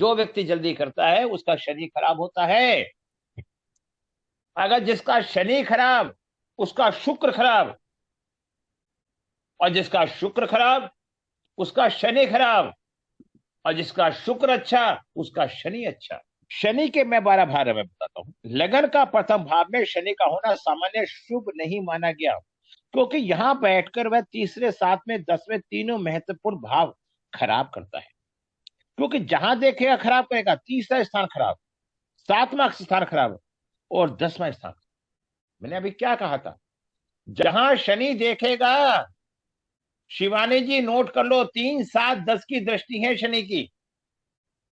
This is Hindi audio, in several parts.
जो व्यक्ति जल्दी करता है उसका शनि खराब होता है। अगर जिसका शनि खराब उसका शुक्र खराब, और जिसका शुक्र खराब उसका शनि खराब, और जिसका शुक्र अच्छा उसका शनि अच्छा। शनि के मैं 12 भाव में बताता हूं। लगन का प्रथम भाव में शनि का होना सामान्य शुभ नहीं माना गया, क्योंकि यहां बैठकर वह तीसरे, सातवें, 10वें तीनों महत्वपूर्ण भाव खराब करता है। क्योंकि जहां देखेगा खराब करेगा। तीसरा स्थान खराब, सातवां स्थान खराब, और 10वां स्थान। मैंने अभी क्या कहा था? जहां शनि देखेगा, शिवानी जी नोट कर लो, 3, 7, 10 की दृष्टि है शनि की।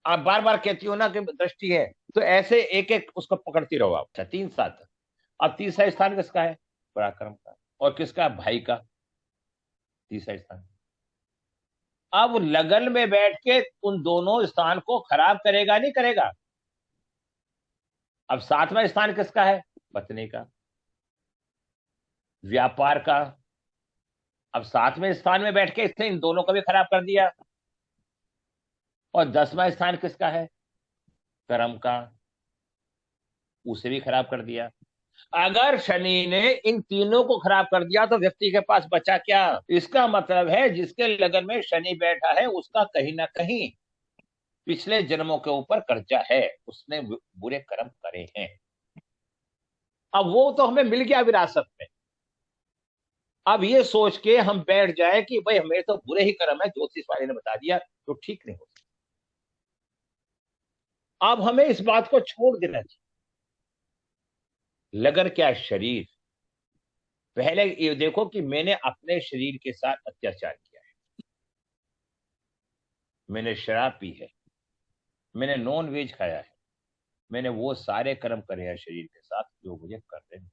आप बार बार कहती हो ना कि दृष्टि है, तो ऐसे एक एक उसको पकड़ती रहो आप। अच्छा, 3, 7। अब तीसरा स्थान किसका है? पराक्रम का। और किसका? भाई का। तीसरा स्थान। अब लगन में बैठ के उन दोनों स्थान को खराब करेगा नहीं करेगा? अब सातवां स्थान किसका है? पत्नी का, व्यापार का। अब सातवें स्थान में बैठ के इसने इन दोनों को भी खराब कर दिया। और 10वां स्थान किसका है? कर्म का, उसे भी खराब कर दिया। अगर शनि ने इन तीनों को खराब कर दिया तो व्यक्ति के पास बचा क्या? इसका मतलब है जिसके लगन में शनि बैठा है उसका कहीं ना कहीं पिछले जन्मों के ऊपर कर्जा है, उसने बुरे कर्म करे हैं। अब वो तो हमें मिल गया विरासत में। अब ये सोच के हम बैठ जाए कि भाई हमें तो बुरे ही कर्म है, ज्योतिष वाले ने बता दिया, तो ठीक नहीं हो। अब हमें इस बात को छोड़ देना चाहिए। लगन क्या? शरीर। पहले ये देखो कि मैंने अपने शरीर के साथ अत्याचार किया है, मैंने शराब पी है, मैंने नॉन वेज खाया है, मैंने वो सारे कर्म करे हैं शरीर के साथ जो मुझे करने नहीं।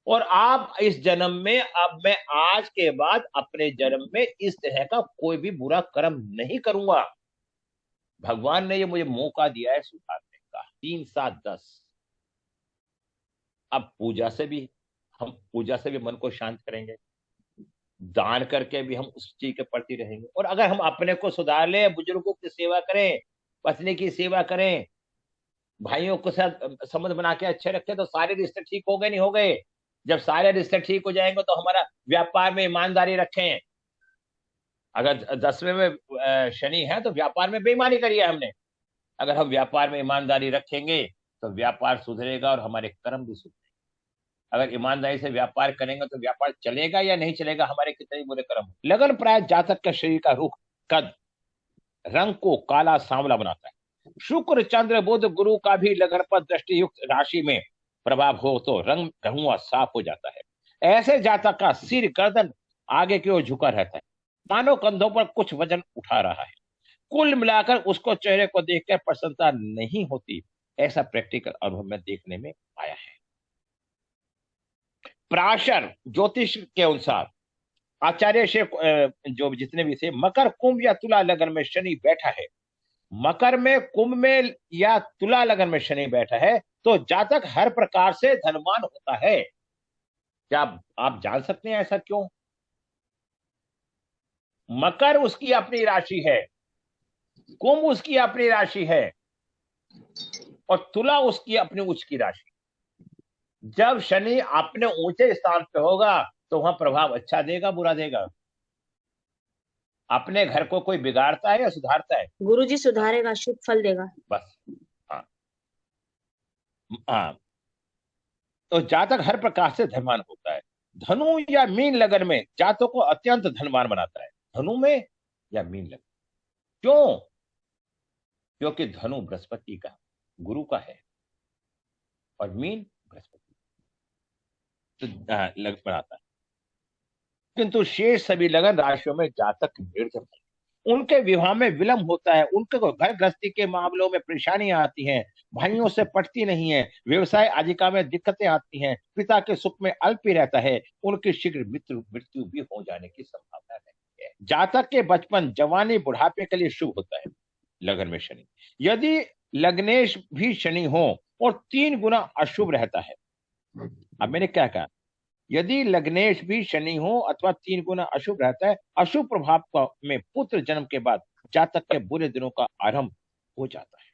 और आप इस जन्म में, अब मैं आज के बाद अपने जन्म में इस तरह का कोई भी बुरा कर्म नहीं करूंगा। भगवान ने ये मुझे मौका दिया है सुधारने का। 3, 7, 10। अब पूजा से भी, हम पूजा से भी मन को शांत करेंगे, दान करके भी हम उस चीज के प्रति रहेंगे। और अगर हम अपने को सुधार ले, बुजुर्गों की सेवा करें, पत्नी की सेवा करें, भाइयों के साथ संबंध बना के अच्छे रखें, तो सारे रिश्ते ठीक हो गए नहीं हो गए? जब सारे रिश्ते ठीक हो जाएंगे तो हमारा व्यापार में ईमानदारी रखें। अगर 10वें में शनि है तो व्यापार में बेईमानी करी है हमने। अगर हम व्यापार में ईमानदारी रखेंगे तो व्यापार सुधरेगा और हमारे कर्म भी सुधरेंगे। अगर ईमानदारी से व्यापार करेंगे तो व्यापार चलेगा या नहीं चलेगा, हमारे कितने बुरे कर्म। लगन प्राय जातक के शरीर का रुख, कद, रंग को काला सांवला बनाता है। शुक्र, चंद्र, बुध, गुरु का भी लगन पर दृष्टि युक्त राशि में प्रभाव हो तो रंग रहुआ साफ हो जाता है। ऐसे जातक का सिर, गर्दन आगे की ओर झुका रहता है, मानो कंधों पर कुछ वजन उठा रहा है। कुल मिलाकर उसको चेहरे को देखकर प्रसन्नता नहीं होती। ऐसा प्रैक्टिकल अनुभव में देखने में आया है। प्राशर ज्योतिष के अनुसार, आचार्य से जो जितने भी थे, मकर, कुंभ या तुला लगन में शनि बैठा है, मकर में, कुंभ में या तुला लगन में शनि बैठा है तो जातक हर प्रकार से धनवान होता है। क्या आप जान सकते हैं ऐसा क्यों? मकर उसकी अपनी राशि है, कुंभ उसकी अपनी राशि है, और तुला उसकी अपनी उच्च की राशि। जब शनि अपने ऊंचे स्थान पे होगा तो वहां प्रभाव अच्छा देगा बुरा देगा? अपने घर को कोई बिगाड़ता है या सुधारता है? गुरुजी सुधारेगा, शुभ फल देगा। बस। हाँ। हाँ। तो जातक हर प्रकार से धनवान होता है। धनु या मीन लगन में जातक को अत्यंत धनवान बनाता है। धनु में या मीन लगन। क्यों? क्योंकि धनु बृहस्पति का, गुरु का है, और मीन बृहस्पति तो लग बनाता है। किंतु शेष सभी लगन राशियों में जातक निर्धन है। उनके विवाह में विलंब होता है, उनके को घर गृहस्थी के मामलों में परेशानियां आती हैं, भाइयों से पटती नहीं है, व्यवसाय आजीविका में दिक्कतें आती हैं, पिता के सुख में अल्प ही रहता है, उनकी शीघ्र मृत्यु भी हो जाने की संभावना रहती है। जातक के बचपन, जवानी, बुढ़ापे के लिए शुभ होता है लगन में शनि। यदि लग्नेश भी शनि हो और 3 गुना अशुभ रहता है। अब मैंने क्या कहा? यदि लग्नेश भी शनि हो अथवा 3 गुना अशुभ रहता है, अशुभ प्रभाव में पुत्र जन्म के बाद जातक के बुरे दिनों का आरंभ हो जाता है।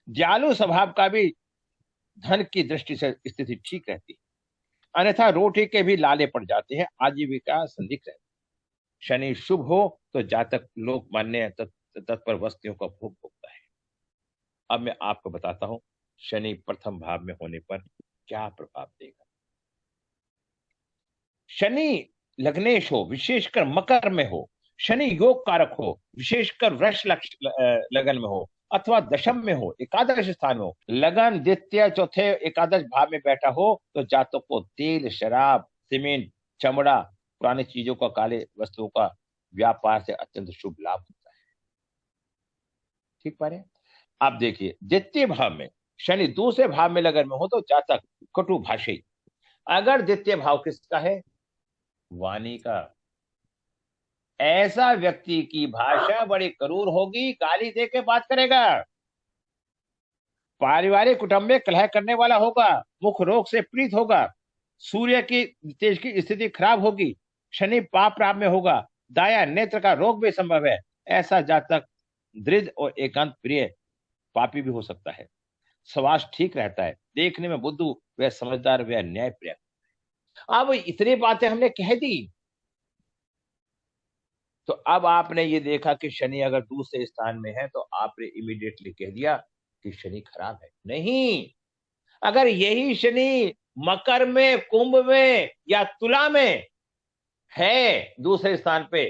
दयालु स्वभाव का भी धन की दृष्टि से स्थिति ठीक रहती है, अन्यथा रोटी के भी लाले पड़ जाते हैं, आजीविका संदिग्ध रहती है। शनि शुभ हो तो जातक लोक मान्य तत्पर वस्तुओं का भोग भोगता है। अब मैं आपको बताता हूं शनि प्रथम भाव में होने पर क्या प्रभाव देगा। शनि लग्नेश हो, विशेषकर मकर में हो, शनि योग कारक हो, विशेषकर वृष लगन में हो, अथवा दशम में हो, एकादश स्थान में हो, लगन द्वितीय चौथे एकादश भाव में बैठा हो तो जातक को तेल, शराब, सीमेंट, चमड़ा, पुरानी चीजों का, काले वस्तुओं का व्यापार से अत्यंत शुभ लाभ होता है। ठीक पा रहे? आप देखिए द्वितीय भाव में शनि दूसरे भाव में लगन में हो तो जातक कटु भाषी। अगर द्वितीय भाव किसका है? वाणी का। ऐसा व्यक्ति की भाषा बड़ी क्रूर होगी, गाली दे के बात करेगा, पारिवारिक कुटुंब में कलह करने वाला होगा, मुख रोग से पीड़ित होगा, सूर्य की तेज की स्थिति खराब होगी, शनि पाप राग में होगा, दाया नेत्र का रोग भी संभव है। ऐसा जातक दृढ़ और एकांत प्रिय पापी भी हो सकता है। स्वास्थ्य ठीक रहता है, देखने में बुद्धू व समझदार व न्याय प्रिय। अब इतनी बातें हमने कह दी तो अब आपने ये देखा कि शनि अगर दूसरे स्थान में है तो आपने इमीडिएटली कह दिया कि शनि खराब है। नहीं, अगर यही शनि मकर में, कुंभ में या तुला में है दूसरे स्थान पे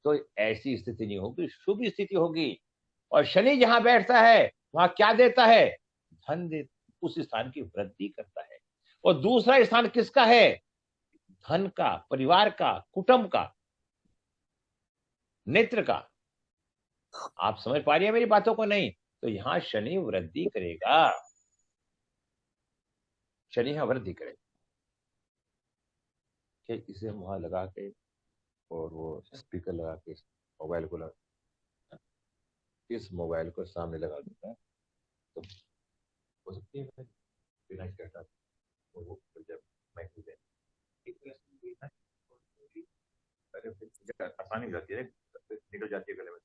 तो ऐसी स्थिति नहीं होगी, शुभ स्थिति होगी। और शनि जहां बैठता है वहां क्या देता है? धन दे, उस स्थान की वृद्धि करता है। और दूसरा स्थान किसका है? धन का, परिवार का, कुटुंब का, नेत्र का। आप समझ पा रही है मेरी बातों को? नहीं तो यहां शनि वृद्धि करेगा, शनि यहां वृद्धि करेगा। इसे हम वहां लगा के और वो स्पीकर लगा के मोबाइल को लगा, इस मोबाइल को सामने लगा देता है तो हो सकती है बिना कहता वो जब मैं अरे फिर आसानी हो जाती है, निकल जाती है गले में।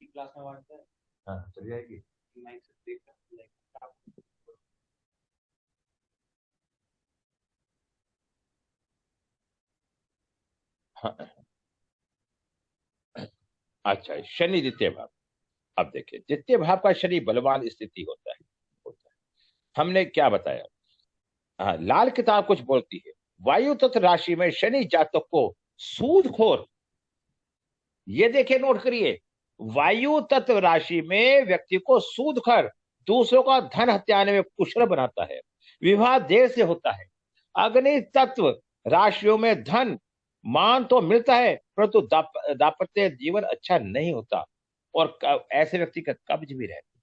क्लास में बांटता है, हाँ चल जाएगी। हाँ अच्छा, शनि द्वितीय भाव। अब देखिए द्वितीय भाव का शनि बलवान स्थिति होता है। हमने क्या बताया? हाँ, लाल किताब कुछ बोलती है वायु तत्व राशि में शनि जातक को सूदखोर, ये देखिए नोट करिए, वायु तत्व राशि में व्यक्ति को सूदखोर, दूसरों का धन हत्याने में कुशल बनाता है, विवाह देर से होता है। अग्नि तत्व राशियों में धन मान तो मिलता है परंतु दाम्पत्य जीवन अच्छा नहीं होता और ऐसे व्यक्ति का कब्ज भी रहता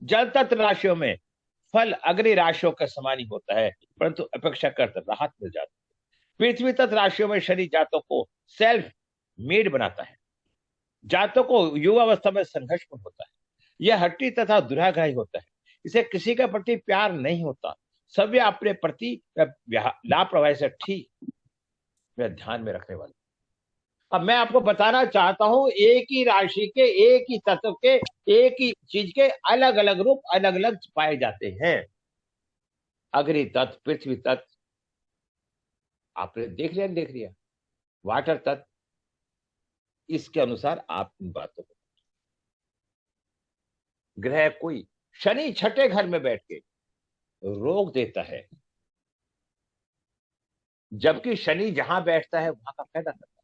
है। जल तत्व राशियों में फल अग्नि राशियों का समान ही होता है परंतु अपेक्षाकृत राहत मिल जाती है। पृथ्वी तत्व राशियों में शनि जातकों को सेल्फ मेड बनाता है, जातकों को युवावस्था में संघर्षपूर्ण होता है, यह हट्टी तथा दुराग्रही होता है, इसे किसी के प्रति प्यार नहीं होता, सभी अपने प्रति लापरवाही से ठीक व ध्यान में रखने वाले। अब मैं आपको बताना चाहता हूं एक ही राशि के, एक ही तत्व के, एक ही चीज के अलग अलग रूप अलग अलग पाए जाते हैं। अग्नि तत्व, पृथ्वी तत्व आपने देख लिया, वाटर तत्व, इसके अनुसार आप इन बातों को, ग्रह कोई शनि छठे घर में बैठ के रोग देता है, जबकि शनि जहां बैठता है वहां का फायदा करता है,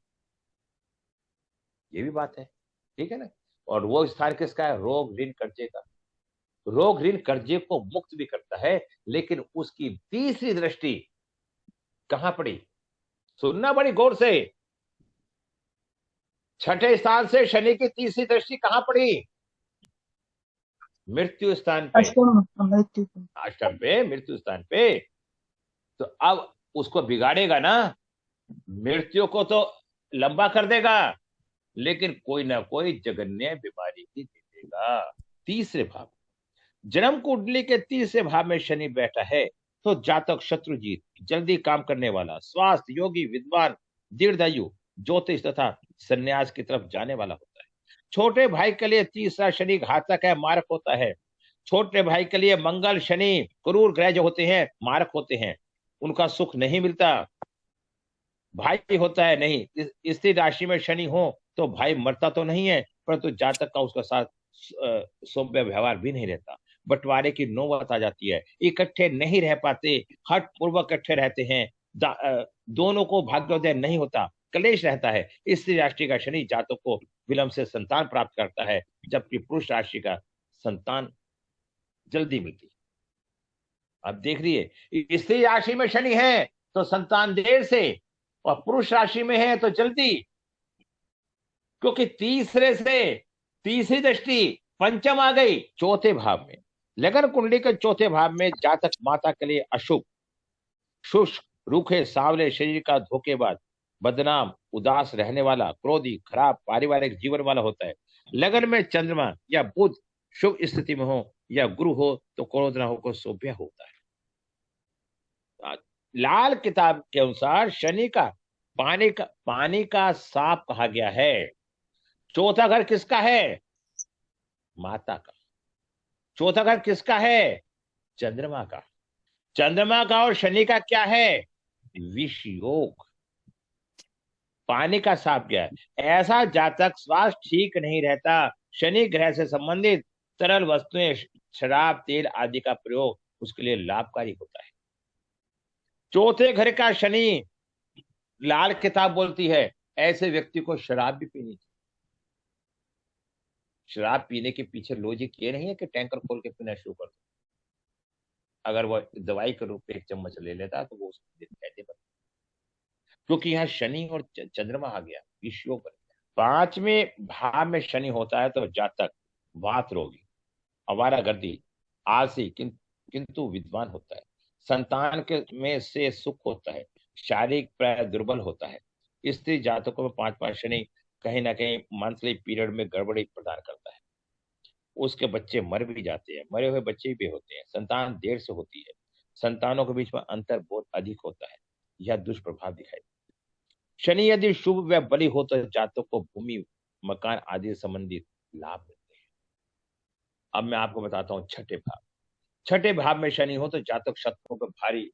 ये भी बात है, ठीक है ना। और वो स्थान किसका है? रोग ऋण कर्जे का। रोग ऋण कर्जे को मुक्त भी करता है, लेकिन उसकी तीसरी दृष्टि कहां पड़ी? सुनना बड़ी गौर से, छठे स्थान से शनि की तीसरी दृष्टि कहां पड़ी? मृत्यु स्थान पे, अष्टम पे, मृत्यु स्थान पे। तो अब उसको बिगाड़ेगा ना, मृत्यु को तो लंबा कर देगा लेकिन कोई ना कोई जघन्य बीमारी भी दे देगा। तीसरे भाव, जन्म कुंडली के तीसरे भाव में शनि बैठा है तो जातक शत्रुजीत, जल्दी काम करने वाला, स्वास्थ्य योगी, विद्वान, दीर्घायु, ज्योतिष तथा संन्यास की तरफ जाने वाला होता है। छोटे भाई के लिए तीसरा शनि घातक है, मारक होता है। छोटे भाई के लिए मंगल शनि क्रूर ग्रह जो होते हैं मारक होते हैं, उनका सुख नहीं मिलता। भाई होता है नहीं, स्त्री राशि में शनि हो तो भाई मरता तो नहीं है, परंतु जातक का उसका साथ सौम्य व्यवहार भी नहीं रहता। बंटवारे की नौबत आ जाती है, इकट्ठे नहीं रह पाते, हट पूर्वक इकट्ठे रहते हैं। दोनों को भाग्योदय नहीं होता, कलेश रहता है। स्त्री राशि का शनि जातक को विलंब से संतान प्राप्त करता है, जबकि पुरुष राशि का संतान जल्दी मिलती है। अब देख रही स्त्री राशि में शनि है तो संतान देर से, और पुरुष राशि में है तो जल्दी, क्योंकि तीसरे से तीसरी दृष्टि पंचम आ गई चौथे भाव में। लगन कुंडली के चौथे भाव में जातक माता के लिए अशुभ, शुष्क, रूखे, सांवले शरीर का, धोखेबाज, बदनाम, उदास रहने वाला, क्रोधी, खराब पारिवारिक जीवन वाला होता है। लगन में चंद्रमा या बुध शुभ स्थिति में हो या गुरु हो तो क्रोध न होकर सौभ्य होता है। लाल किताब के अनुसार शनि का पानी का सांप कहा गया है। चौथा घर किसका है? माता का। चौथा घर किसका है? चंद्रमा का। चंद्रमा का और शनि का क्या है? विष योग। पानी का सांप क्या है? ऐसा जातक स्वास्थ्य ठीक नहीं रहता। शनि ग्रह से संबंधित तरल वस्तुएं, शराब, तेल आदि का प्रयोग उसके लिए लाभकारी होता है। चौथे घर का शनि, लाल किताब बोलती है ऐसे व्यक्ति को शराब भी पीनी चाहिए। शराब पीने के पीछे लॉजिक ये नहीं है कि टैंकर खोल के पीना शुरू कर दो। अगर वो दवाई के रूप में 1 चम्मच ले लेता तो वो उसके दिन कहते बन, क्योंकि यहाँ शनि और चंद्रमा आ गया, विषयों पर। 5वें भाव में शनि होता है तो जातक वात रोगी, आवारागर्दी, आलसी किंतु विद्वान होता है। संतान के में से सुख होता है, शारीरिक प्राय दुर्बल होता है। स्त्री जातकों में 5 शनि कहीं ना कहीं मंथली पीरियड में गड़बड़ी प्रदान करता है। उसके बच्चे मर भी जाते हैं, मरे हुए बच्चे भी होते हैं। संतान देर से होती है, संतानों के बीच में अंतर बहुत अधिक होता है। यह दुष्प्रभाव दिखाई। शनि यदि शुभ व बली हो तो जातक को भूमि, मकान आदि संबंधित लाभ मिलते हैं। अब मैं आपको बताता हूँ छठे भाव। छठे भाव में शनि हो तो जातक शत्रुओं पर भारी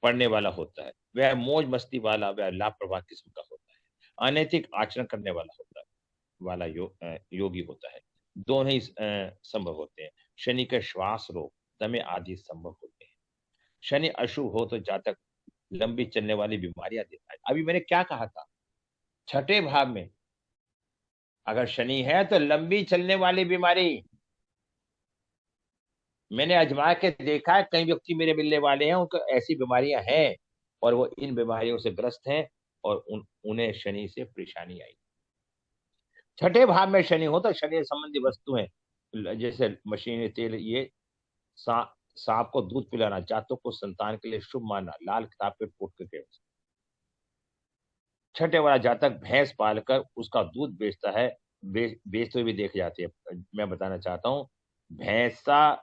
पड़ने वाला होता है। वह मौज मस्ती वाला, वह लापरवाह किस्म का होता है। अनैतिक आचरण करने वाला होता है, योगी होता है। दोनों ही संभव होते हैं। शनि के श्वास रोग, दमे आदि संभव होते हैं। शनि अशुभ हो तो जातक लंबी चलने वाली बीमारियां देता है। अभी मैंने क्या कहा था? छठे भाव में अगर शनि है तो लंबी चलने वाली बीमारी। मैंने आजमा के देखा है, कई व्यक्ति मेरे मिलने वाले हैं उनको ऐसी बीमारियां हैं और वो इन बीमारियों से ग्रस्त हैं और उन्हें शनि से परेशानी आई। छठे भाव में शनि हो तो शनि संबंधी वस्तुएं जैसे मशीन, तेल, ये सांप को दूध पिलाना, जातक को संतान के लिए शुभ मानना, लाल किताब पे पोट के। छठे वाला जातक भैंस पालकर उसका दूध बेचता है, बेचते हुए भी देखे जाते हैं। मैं बताना चाहता हूँ, भैंसा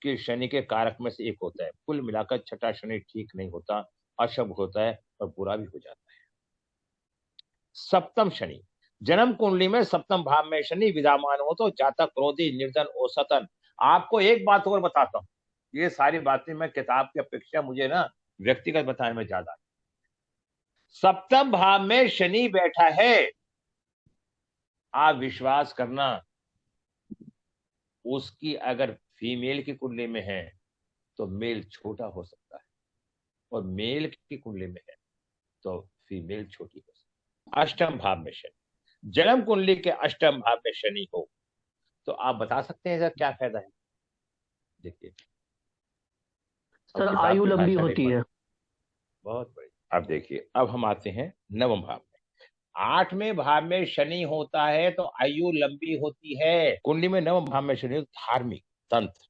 के शनि के कारक में से एक होता है। कुल मिलाकर छठा शनि ठीक नहीं होता, अशुभ होता है और बुरा भी हो जाता है। सप्तम शनि, जन्म कुंडली में सप्तम भाव में शनि विद्यमान हो तो जातक क्रोधी, निर्धन, औसतन। आपको एक बात और बताता हूँ, ये सारी बातें मैं किताब की अपेक्षा मुझे ना व्यक्तिगत बताने में ज्यादा। सप्तम भाव में शनि बैठा है, आप विश्वास करना, उसकी अगर फीमेल की कुंडली में है तो मेल छोटा हो सकता है, और मेल की कुंडली में है तो फीमेल छोटी हो सकती है। अष्टम भाव में शनि, जन्म कुंडली के अष्टम भाव में शनि हो तो आप बता सकते हैं सर क्या फायदा है? देखिए सर, आयु लंबी होती है। बहुत बढ़िया। अब देखिए, अब हम आते हैं नवम भाव में। 8वें भाव में शनि होता है तो आयु लंबी होती है। कुंडली में नवम भाव में शनि धार्मिक, तंत्र,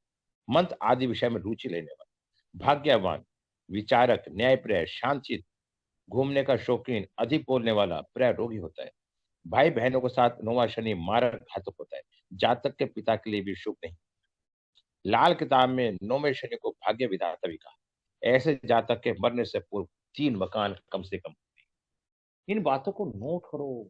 मंत्र आदि विषय में रुचि लेने वाला, भाग्यवान, विचारक, न्यायप्रिय, शांतचित्त, घूमने का शौकीन, अधिक बोलने वाला, प्राय रोगी होता है। भाई बहनों के साथ नौवां शनि मारक घातक होता है, जातक के पिता के लिए भी शुभ नहीं। लाल किताब में 9वें शनि को भाग्य विधाता भी कहा। ऐसे जातक के मरने से पूर्व 3 मकान कम से कम इन बातों को नोट करो।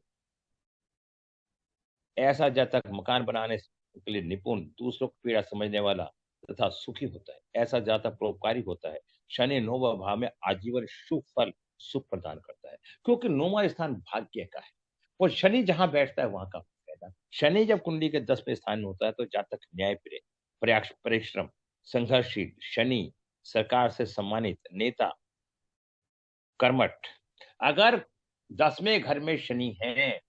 ऐसा जातक मकान बनाने के लिए निपुण, दूसरों की पीड़ा समझने वाला तथा सुखी होता है। ऐसा जातक परोपकारी होता है। शनि 9वां भाव में आजीवन शुभ फल, सुख प्रदान करता है, क्योंकि 9वां स्थान भाग्य का है और शनि जहां बैठता है वहां का फायदा। शनि जब कुंडली के 10वें स्थान में होता है तो जातक न्याय प्रिय, प्रयास, परिश्रम, संघर्षशील, शनि सरकार से सम्मानित नेता, कर्मठ। अगर 10वें घर में शनि है,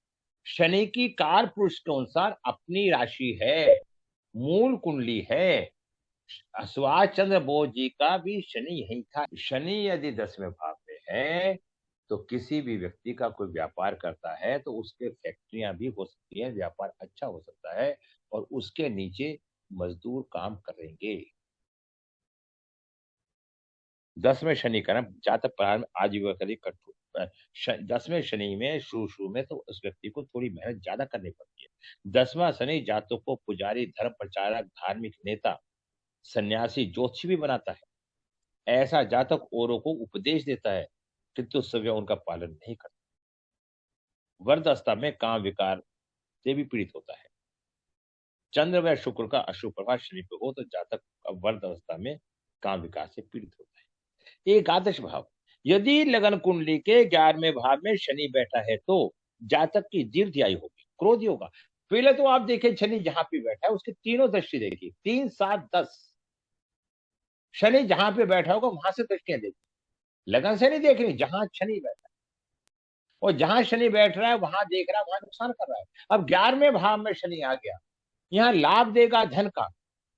शनि की कार पुरुष के अनुसार अपनी राशि है, मूल कुंडली है। सुभाष चंद्र बोस जी का भी शनि यही था। शनि यदि 10वें भाव में है तो किसी भी व्यक्ति का कोई व्यापार करता है तो उसके फैक्ट्रियां भी हो सकती है, व्यापार अच्छा हो सकता है और उसके नीचे मजदूर काम करेंगे। 10वें शनि का ना जातक प्रारंभ आजीवन के लिए कठोर। 10वें शनि में शुरू में तो उस व्यक्ति को थोड़ी मेहनत ज्यादा करनी पड़ती है। 10वां शनि जातक को पुजारी, धर्म प्रचारक, धार्मिक नेता, सन्यासी, ज्योतिषी भी बनाता है। ऐसा जातक औरों को उपदेश देता है किंतु सभी उनका पालन नहीं करता। वर्ध अवस्था में काम विकार से भी पीड़ित होता है। चंद्र व शुक्र का अशुभ प्रभाव शनि पे हो तो जातक वर्ध अवस्था में काम विकार से पीड़ित होता है। एकादश भाव, यदि लगन कुंडली के 11वें भाव में शनि बैठा है तो जातक की दीर्घायु होगी, क्रोधी होगा। पहले तो आप देखिए शनि जहां पे बैठा है उसकी तीनों दृष्टि देखिए, 3, 7, 10। शनि जहां पे बैठा होगा वहां से दृष्टियां देखिए, लगन से नहीं देख रही, जहां शनि बैठा है और जहां शनि बैठ रहा है वहां देख रहा है, वहां नुकसान कर रहा है। अब 11वें भाव में शनि आ गया, यहाँ लाभ देगा धन का,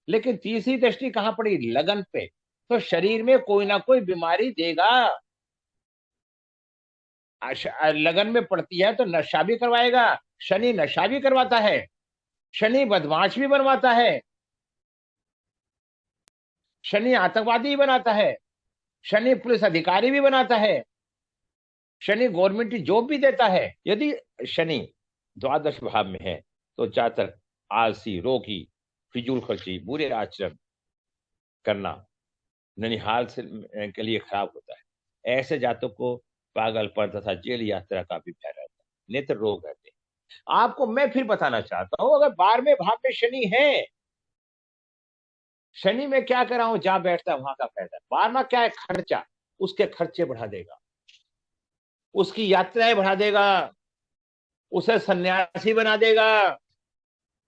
लेकिन तीसरी दृष्टि कहां पड़ी, लगन पे, तो शरीर में कोई ना कोई बीमारी देगा। लगन में पड़ती है तो नशा भी करवाएगा। शनि नशा भी करवाता है, शनि बदमाश भी बनवाता है, शनि आतंकवादी भी बनाता है, शनि पुलिस अधिकारी भी बनाता है, शनि गवर्नमेंट जॉब भी देता है। यदि शनि द्वादश भाव में है तो जातक आलसी, रोगी, फिजूल खर्ची, बुरे आचरण करना ननिहाल से के लिए खराब होता है। ऐसे जातक को पागलपन तथा जेल यात्रा का भी भय रहता है, नेत्र रोग रहते हैं। आपको मैं फिर बताना चाहता हूं, अगर 12वें भाव में शनि है, शनि में क्या कर रहा हूं, जहां बैठता है वहां का फायदा। 12वां क्या है, खर्चा, उसके खर्चे बढ़ा देगा, उसकी यात्राएं बढ़ा देगा, उसे सन्यासी बना देगा,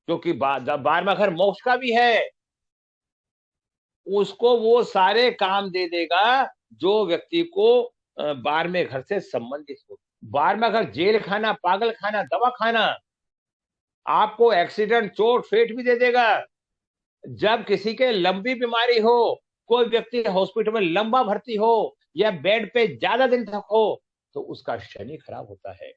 क्योंकि 12वां घर मोक्ष का भी है। उसको वो सारे काम दे देगा जो व्यक्ति को 12वें घर से संबंधित हो। 12वां घर जेल खाना, पागल खाना, दवा खाना, आपको एक्सीडेंट, चोट फेट भी दे देगा। जब किसी के लंबी बीमारी हो, कोई व्यक्ति हॉस्पिटल में लंबा भर्ती हो या बेड पे ज्यादा दिन तक हो तो उसका शनि खराब होता है।